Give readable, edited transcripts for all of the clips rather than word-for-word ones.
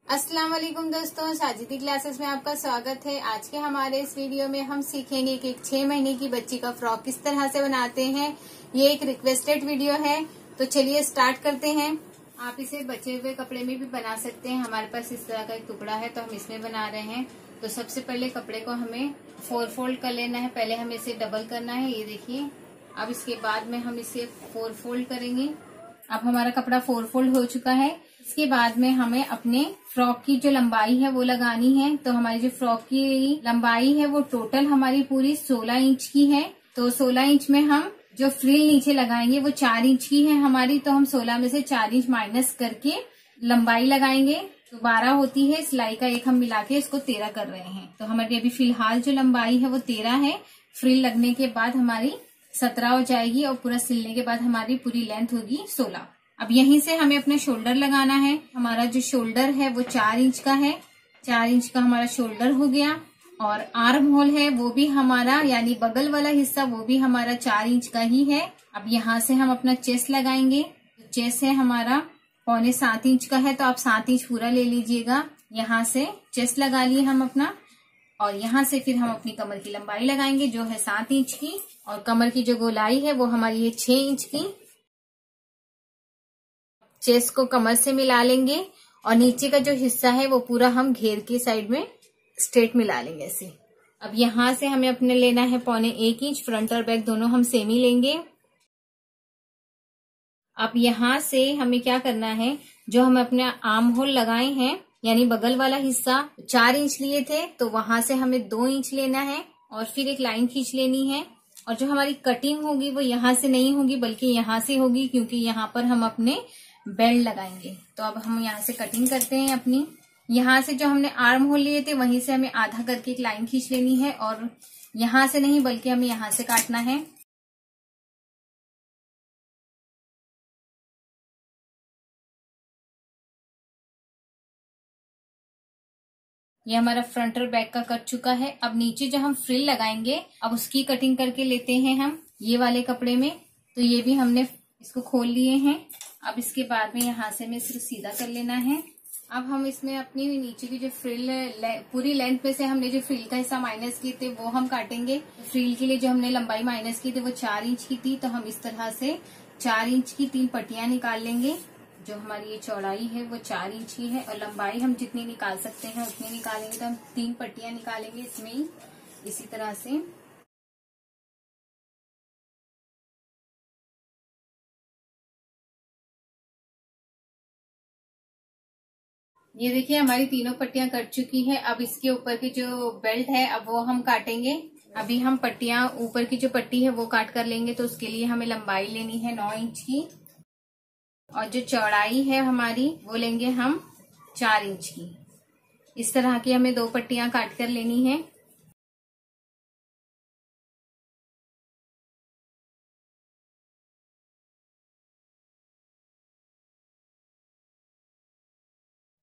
अस्सलाम वालेकुम दोस्तों, साजिदी क्लासेस में आपका स्वागत है। आज के हमारे इस वीडियो में हम सीखेंगे कि एक 6 महीने की बच्ची का फ्रॉक किस तरह से बनाते हैं। ये एक रिक्वेस्टेड वीडियो है, तो चलिए स्टार्ट करते हैं। आप इसे बचे हुए कपड़े में भी बना सकते हैं। हमारे पास इस तरह का एक टुकड़ा है तो हम इसमें बना रहे हैं। तो सबसे पहले कपड़े को हमें 4 फोल्ड कर लेना है। पहले हमें इसे डबल करना है, ये देखिए। अब इसके बाद में हम इसे 4 फोल्ड करेंगे। अब हमारा कपड़ा 4 फोल्ड हो चुका है। इसके बाद में हमें अपने फ्रॉक की जो लंबाई है वो लगानी है। तो हमारी जो फ्रॉक की लंबाई है वो टोटल हमारी पूरी 16 इंच की है। तो 16 इंच में हम जो फ्रिल नीचे लगाएंगे वो 4 इंच की है हमारी। तो हम 16 में से 4 इंच माइनस करके लंबाई लगाएंगे तो 12 होती है। सिलाई का एक हम मिला के इसको 13 कर रहे हैं। तो हमारी अभी फिलहाल जो लंबाई है वो 13 है। फ्रिल लगने के बाद हमारी 17 हो जाएगी और पूरा सिलने के बाद हमारी पूरी लेंथ होगी 16। अब यहीं से हमें अपना शोल्डर लगाना है। हमारा जो शोल्डर है वो 4 इंच का है। 4 इंच का हमारा शोल्डर हो गया। और आर्म होल है वो भी हमारा, यानी बगल वाला हिस्सा, वो भी हमारा 4 इंच का ही है। अब यहाँ से हम अपना चेस्ट लगाएंगे। चेस्ट है हमारा 6.25 इंच का है, तो आप 7 इंच पूरा ले लीजिएगा। यहाँ से चेस्ट लगा लिए हम अपना, और यहाँ से फिर हम अपनी कमर की लंबाई लगाएंगे जो है 7 इंच की, और कमर की जो गोलाई है वो हमारी है 6 इंच की। चेस्ट को कमर से मिला लेंगे और नीचे का जो हिस्सा है वो पूरा हम घेर के साइड में स्ट्रेट मिला लेंगे ऐसे। अब यहाँ से हमें अपने लेना है 1.25 इंच। फ्रंट और बैक दोनों हम सेम ही लेंगे। अब यहाँ से हमें क्या करना है, जो हम अपने आर्म होल लगाए हैं यानी बगल वाला हिस्सा 4 इंच लिए थे, तो वहां से हमें 2 इंच लेना है और फिर एक लाइन खींच लेनी है। और जो हमारी कटिंग होगी वो यहाँ से नहीं होगी बल्कि यहाँ से होगी, क्योंकि यहाँ पर हम अपने बेल्ट लगाएंगे। तो अब हम यहाँ से कटिंग करते हैं अपनी। यहाँ से जो हमने आर्म होल लिए थे वहीं से हमें आधा करके एक लाइन खींच लेनी है, और यहाँ से नहीं बल्कि हमें यहाँ से काटना है। ये हमारा फ्रंट और बैक का कट चुका है। अब नीचे जो हम फ्रिल लगाएंगे अब उसकी कटिंग करके लेते हैं हम ये वाले कपड़े में। तो ये भी हमने इसको खोल लिए हैं। अब इसके बाद में यहाँ से हमें सिर्फ सीधा कर लेना है। अब हम इसमें अपनी नीचे की जो फ्रिल पूरी लेंथ में से हमने जो फ्रिल का हिस्सा माइनस किए थे वो हम काटेंगे। फ्रिल के लिए जो हमने लंबाई माइनस की थी वो 4 इंच की थी, तो हम इस तरह से 4 इंच की 3 पट्टियां निकाल लेंगे। जो हमारी ये चौड़ाई है वो 4 इंच की है और लंबाई हम जितनी निकाल सकते हैं उतनी निकालेंगे। तो हम 3 पट्टियां निकालेंगे इसमें ही, इसी तरह से। ये देखिए हमारी तीनों पट्टियां कट चुकी है। अब इसके ऊपर की जो बेल्ट है अब वो हम काटेंगे। अभी हम पट्टियां, ऊपर की जो पट्टी है वो काट कर लेंगे। तो उसके लिए हमें लंबाई लेनी है 9 इंच की, और जो चौड़ाई है हमारी वो लेंगे हम 4 इंच की। इस तरह की हमें 2 पट्टियां काट कर लेनी है।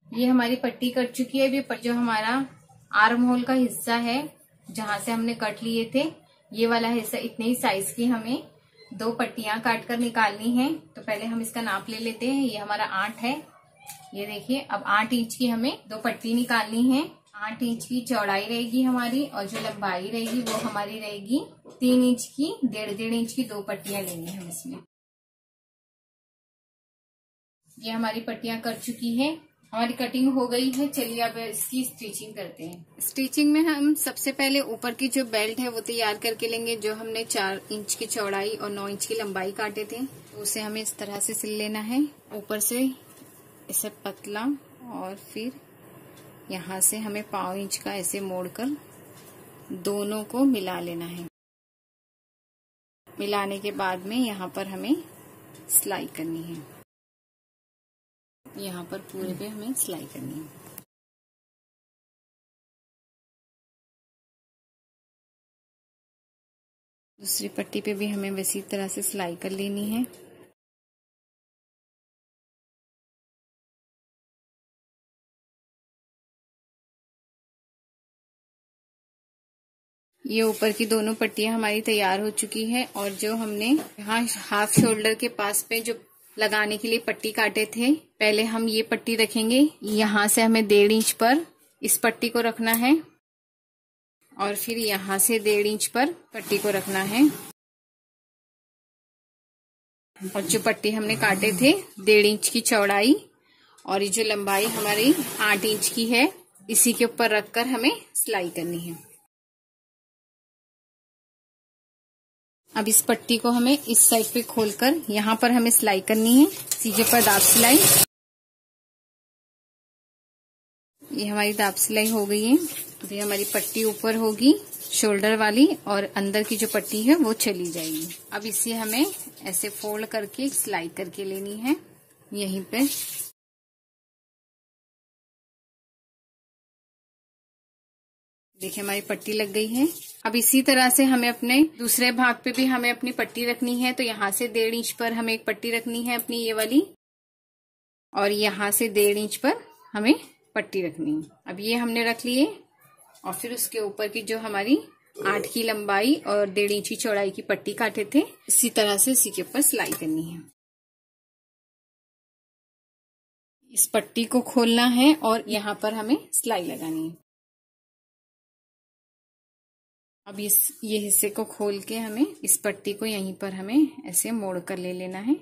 ये हमारी पट्टी कट चुकी है। अभी जो हमारा आर्म होल का हिस्सा है जहां से हमने कट लिए थे, ये वाला हिस्सा, इतने ही साइज की हमें 2 पट्टियां काट कर निकालनी है। तो पहले हम इसका नाप ले लेते हैं। ये हमारा 8 है। ये देखिए, अब 8 इंच की हमें 2 पट्टी निकालनी है। 8 इंच की चौड़ाई रहेगी हमारी, और जो लंबाई रहेगी वो हमारी रहेगी 3 इंच की। 1.5 इंच की 2 पट्टियां लेंगे हम इसमें। ये हमारी पट्टियां कट चुकी है, हमारी कटिंग हो गई है। चलिए अब इसकी स्टिचिंग करते हैं। स्टिचिंग में हम सबसे पहले ऊपर की जो बेल्ट है वो तैयार करके लेंगे। जो हमने 4 इंच की चौड़ाई और 9 इंच की लंबाई काटे थे, तो उसे हमें इस तरह से सिल लेना है। ऊपर से इसे पतला, और फिर यहाँ से हमें 1/4 इंच का ऐसे मोड़कर दोनों को मिला लेना है। मिलाने के बाद में यहाँ पर हमें सिलाई करनी है। यहाँ पर पूरे पे हमें सिलाई करनी है। दूसरी पट्टी पे भी हमें वैसी तरह से सिलाई कर लेनी है। ये ऊपर की दोनों पट्टियां हमारी तैयार हो चुकी है, और जो हमने यहाँ हाफ शोल्डर के पास पे जो लगाने के लिए पट्टी काटे थे, पहले हम ये पट्टी रखेंगे। यहाँ से हमें 1.5 इंच पर इस पट्टी को रखना है और फिर यहाँ से 1.5 इंच पर पट्टी को रखना है। और जो पट्टी हमने काटे थे 1.5 इंच की चौड़ाई और ये जो लंबाई हमारी 8 इंच की है, इसी के ऊपर रखकर हमें सिलाई करनी है। अब इस पट्टी को हमें इस साइड पे खोलकर यहाँ पर हमें सिलाई करनी है, सीधे पर दाब सिलाई। ये हमारी दाब सिलाई हो गई है। अभी हमारी पट्टी ऊपर होगी शोल्डर वाली और अंदर की जो पट्टी है वो चली जाएगी। अब इसे हमें ऐसे फोल्ड करके सिलाई करके लेनी है यहीं पे। देखिए हमारी पट्टी लग गई है। अब इसी तरह से हमें अपने दूसरे भाग पे भी हमें अपनी पट्टी रखनी है। तो यहाँ से 1.5 इंच पर हमें एक पट्टी रखनी है अपनी ये वाली, और यहाँ से 1.5 इंच पर हमें पट्टी रखनी है। अब ये हमने रख लिए और फिर उसके ऊपर की जो हमारी 8 की लंबाई और 1.5 इंच की चौड़ाई की पट्टी काटे थे, इसी तरह से इसी के ऊपर सिलाई करनी है। इस पट्टी को खोलना है और यहाँ पर हमें सिलाई लगानी है। अब ये हिस्से को खोल के हमें इस पट्टी को यहीं पर हमें ऐसे मोड़ कर ले लेना है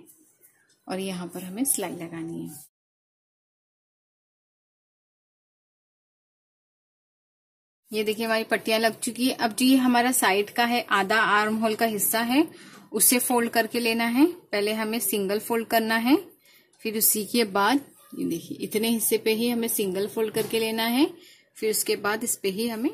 और यहाँ पर हमें सिलाई लगानी है। ये देखिए हमारी पट्टियां लग चुकी है। अब जो ये हमारा साइड का है, आधा आर्म होल का हिस्सा है, उसे फोल्ड करके लेना है। पहले हमें सिंगल फोल्ड करना है, फिर उसी के बाद ये देखिए इतने हिस्से पे ही हमें सिंगल फोल्ड करके लेना है, फिर उसके बाद इस पे ही हमें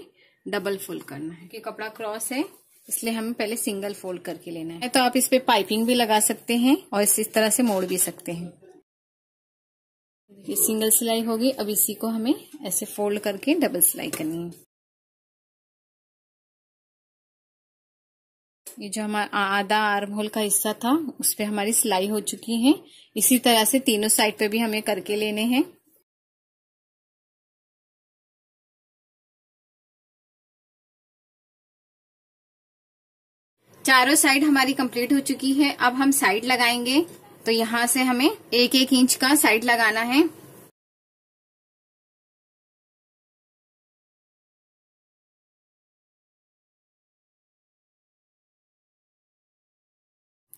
डबल फोल्ड करना है। कि कपड़ा क्रॉस है इसलिए हमें पहले सिंगल फोल्ड करके लेना है। तो आप इस पे पाइपिंग भी लगा सकते हैं और इस तरह से मोड़ भी सकते हैं। ये सिंगल सिलाई होगी। अब इसी को हमें ऐसे फोल्ड करके डबल सिलाई करनी है। ये जो हमारा आधा आर्म होल का हिस्सा था उस पे हमारी सिलाई हो चुकी है। इसी तरह से तीनों साइड पे भी हमें करके लेने हैं। चारों साइड हमारी कंप्लीट हो चुकी है। अब हम साइड लगाएंगे। तो यहाँ से हमें 1-1 इंच का साइड लगाना है।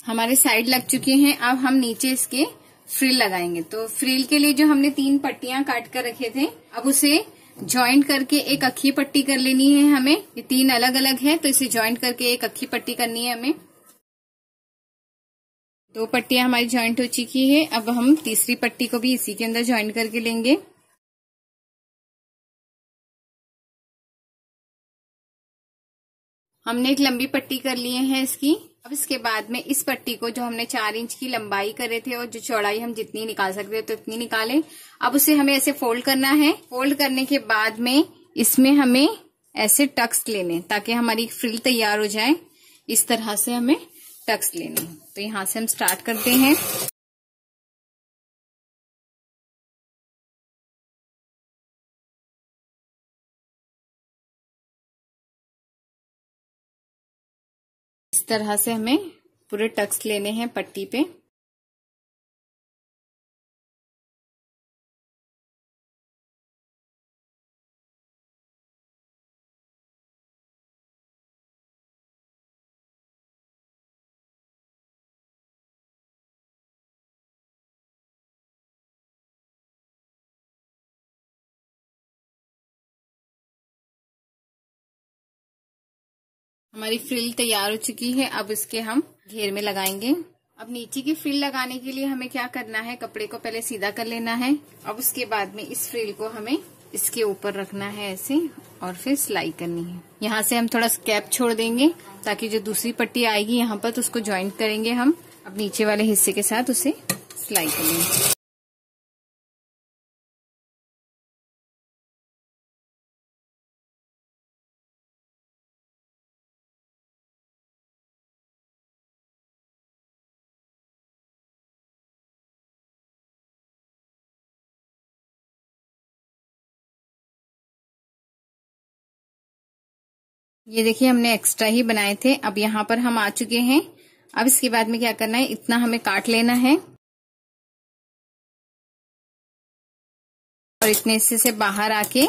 हमारे साइड लग चुके हैं। अब हम नीचे इसके फ्रिल लगाएंगे। तो फ्रिल के लिए जो हमने 3 पट्टियां काट कर रखे थे, अब उसे ज्वाइंट करके एक अक्खी पट्टी कर लेनी है हमें। ये 3 अलग अलग है तो इसे ज्वाइंट करके एक अक्खी पट्टी करनी है हमें। 2 पट्टियां हमारी ज्वाइंट हो चुकी है। अब हम तीसरी पट्टी को भी इसी के अंदर ज्वाइंट करके लेंगे। हमने एक लंबी पट्टी कर लिए है इसकी। अब इसके बाद में इस पट्टी को जो हमने 4 इंच की लंबाई करे थे और जो चौड़ाई हम जितनी निकाल सकते थे तो इतनी निकालें। अब उसे हमें ऐसे फोल्ड करना है। फोल्ड करने के बाद में इसमें हमें ऐसे टक्स लेने ताकि हमारी फ्रिल तैयार हो जाए। इस तरह से हमें टक्स लेने। तो यहाँ से हम स्टार्ट करते हैं। इस तरह से हमें पूरे टक्स लेने हैं पट्टी पे। हमारी फ्रिल तैयार हो चुकी है। अब इसके हम घेर में लगाएंगे। अब नीचे की फ्रिल लगाने के लिए हमें क्या करना है, कपड़े को पहले सीधा कर लेना है। अब उसके बाद में इस फ्रिल को हमें इसके ऊपर रखना है ऐसे और फिर सिलाई करनी है। यहाँ से हम थोड़ा गैप छोड़ देंगे ताकि जो दूसरी पट्टी आएगी यहाँ पर तो उसको ज्वाइंट करेंगे हम। अब नीचे वाले हिस्से के साथ उसे सिलाई करेंगे। ये देखिए हमने एक्स्ट्रा ही बनाए थे। अब यहाँ पर हम आ चुके हैं। अब इसके बाद में क्या करना है, इतना हमें काट लेना है और इतने हिस्से से बाहर आके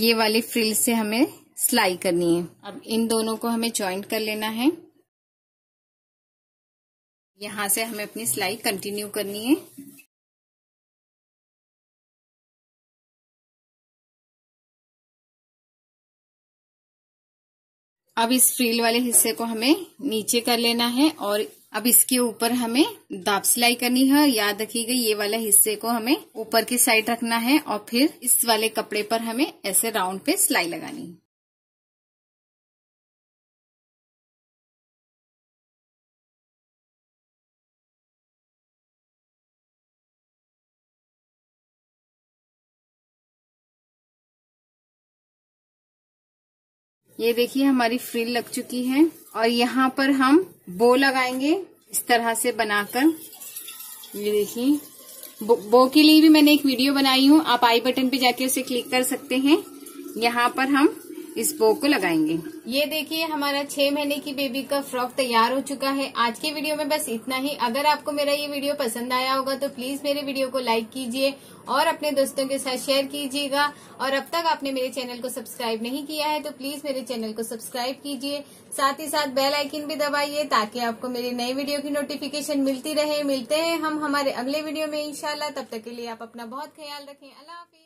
ये वाली फ्रिल से हमें सिलाई करनी है। अब इन दोनों को हमें ज्वाइंट कर लेना है। यहाँ से हमें अपनी सिलाई कंटिन्यू करनी है। अब इस फ्रिल वाले हिस्से को हमें नीचे कर लेना है और अब इसके ऊपर हमें दाब सिलाई करनी है। याद रखिएगा ये वाले हिस्से को हमें ऊपर की साइड रखना है और फिर इस वाले कपड़े पर हमें ऐसे राउंड पे सिलाई लगानी है। ये देखिए हमारी फ्रिल लग चुकी है और यहाँ पर हम बो लगाएंगे इस तरह से बनाकर। ये देखिए बो के लिए भी मैंने एक वीडियो बनाई हूँ, आप आई बटन पे जाके उसे क्लिक कर सकते हैं। यहाँ पर हम इस बो को लगाएंगे। ये देखिए हमारा 6 महीने की बेबी का फ्रॉक तैयार हो चुका है। आज के वीडियो में बस इतना ही। अगर आपको मेरा ये वीडियो पसंद आया होगा तो प्लीज मेरे वीडियो को लाइक कीजिए और अपने दोस्तों के साथ शेयर कीजिएगा। और अब तक आपने मेरे चैनल को सब्सक्राइब नहीं किया है तो प्लीज मेरे चैनल को सब्सक्राइब कीजिए। साथ ही साथ बेल आइकन भी दबाइए ताकि आपको मेरी नई वीडियो की नोटिफिकेशन मिलती रहे। मिलते हैं हम हमारे अगले वीडियो में इंशाल्लाह। तब तक के लिए आप अपना बहुत ख्याल रखें। अल्लाह हाफिज।